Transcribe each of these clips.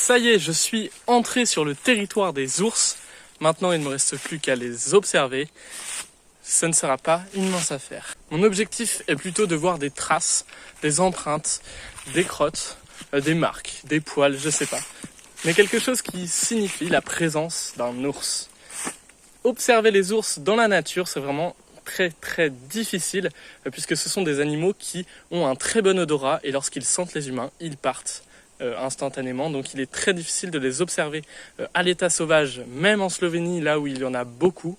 Ça y est, je suis entré sur le territoire des ours. Maintenant, il ne me reste plus qu'à les observer. Ce ne sera pas une mince affaire. Mon objectif est plutôt de voir des traces, des empreintes, des crottes, des marques, des poils, je sais pas. Mais quelque chose qui signifie la présence d'un ours. Observer les ours dans la nature, c'est vraiment très difficile puisque ce sont des animaux qui ont un très bon odorat et lorsqu'ils sentent les humains, ils partent instantanément. Donc il est très difficile de les observer à l'état sauvage, même en Slovénie, là où il y en a beaucoup.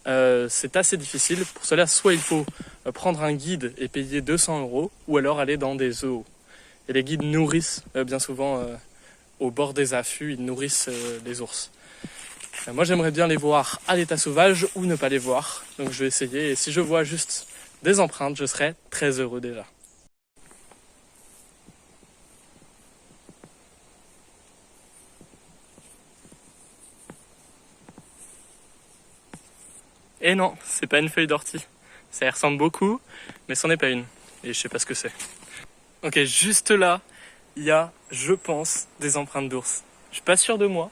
C'est assez difficile. Pour cela, soit il faut prendre un guide et payer 200 € ou alors aller dans des zoos. Et les guides nourrissent bien souvent au bord des affûts, ils nourrissent les ours. Moi j'aimerais bien les voir à l'état sauvage ou ne pas les voir, donc je vais essayer et si je vois juste des empreintes, je serai très heureux déjà. Et non, c'est pas une feuille d'ortie. Ça y ressemble beaucoup, mais c'en est pas une. Et je sais pas ce que c'est. Ok, juste là, il y a, je pense, des empreintes d'ours. Je suis pas sûr de moi.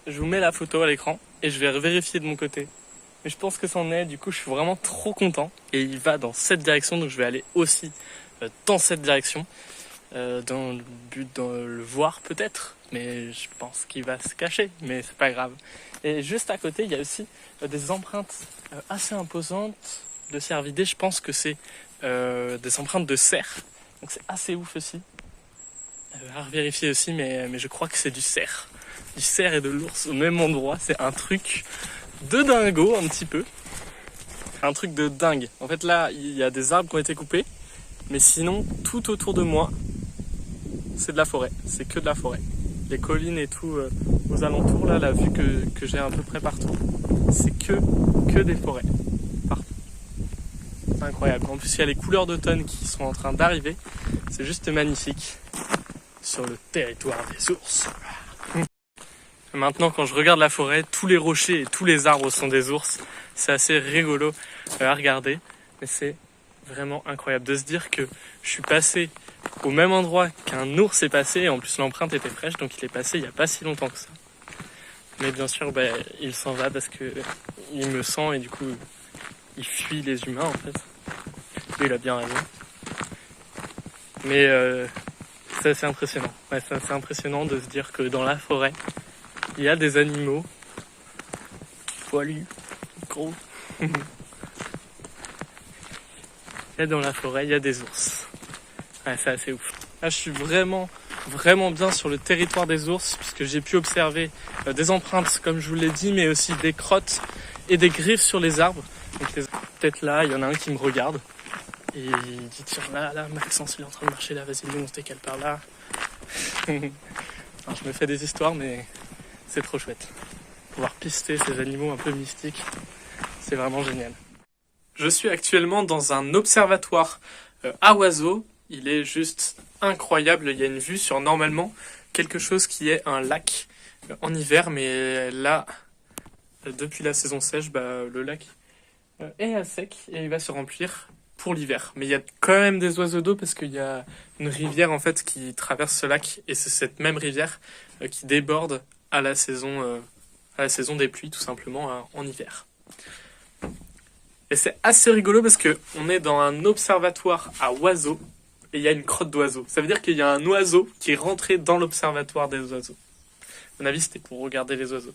Je vous mets la photo à l'écran et je vais vérifier de mon côté. Mais je pense que c'en est, du coup je suis vraiment trop content. Et il va dans cette direction, donc je vais aller aussi dans cette direction. Dans le but de le voir peut-être. Mais je pense qu'il va se cacher, mais c'est pas grave. Et juste à côté, il y a aussi des empreintes assez imposantes de cervidés. Je pense que c'est des empreintes de cerf. Donc c'est assez ouf aussi. À vérifier aussi, mais je crois que c'est du cerf. Du cerf et de l'ours au même endroit. C'est un truc de dingo un petit peu. Un truc de dingue. En fait là, il y a des arbres qui ont été coupés. Mais sinon, tout autour de moi, c'est de la forêt. C'est que de la forêt. Les collines et tout aux alentours, là, la vue que j'ai à peu près partout, c'est que des forêts. Partout. C'est incroyable. En plus, il y a les couleurs d'automne qui sont en train d'arriver. C'est juste magnifique. Sur le territoire des ours. Maintenant, quand je regarde la forêt, tous les rochers et tous les arbres sont des ours. C'est assez rigolo à regarder. Mais c'est vraiment incroyable de se dire que je suis passé au même endroit qu'un ours est passé. Et en plus, l'empreinte était fraîche, donc il est passé il n'y a pas si longtemps que ça. Mais bien sûr, il s'en va parce que il me sent et du coup, il fuit les humains en fait. Et il a bien raison. Mais c'est assez impressionnant. Ouais, c'est assez impressionnant de se dire que dans la forêt, il y a des animaux poilus, gros. Et dans la forêt, il y a des ours. Ouais, c'est assez ouf. Là, je suis vraiment bien sur le territoire des ours, puisque j'ai pu observer des empreintes, comme je vous l'ai dit, mais aussi des crottes et des griffes sur les arbres. Donc, peut-être là, il y en a un qui me regarde. Et il dit, tiens, là, Maxence, il est en train de marcher là, vas-y, on se décale par là. Alors, je me fais des histoires, mais c'est trop chouette. Pouvoir pister ces animaux un peu mystiques, c'est vraiment génial. Je suis actuellement dans un observatoire à oiseaux. Il est juste incroyable. Il y a une vue sur normalement quelque chose qui est un lac en hiver, mais là, depuis la saison sèche, le lac est à sec et il va se remplir pour l'hiver. Mais il y a quand même des oiseaux d'eau parce qu'il y a une rivière en fait qui traverse ce lac et c'est cette même rivière qui déborde à la saison des pluies tout simplement en hiver. Et c'est assez rigolo parce que on est dans un observatoire à oiseaux et il y a une crotte d'oiseau. Ça veut dire qu'il y a un oiseau qui est rentré dans l'observatoire des oiseaux. À mon avis, c'était pour regarder les oiseaux.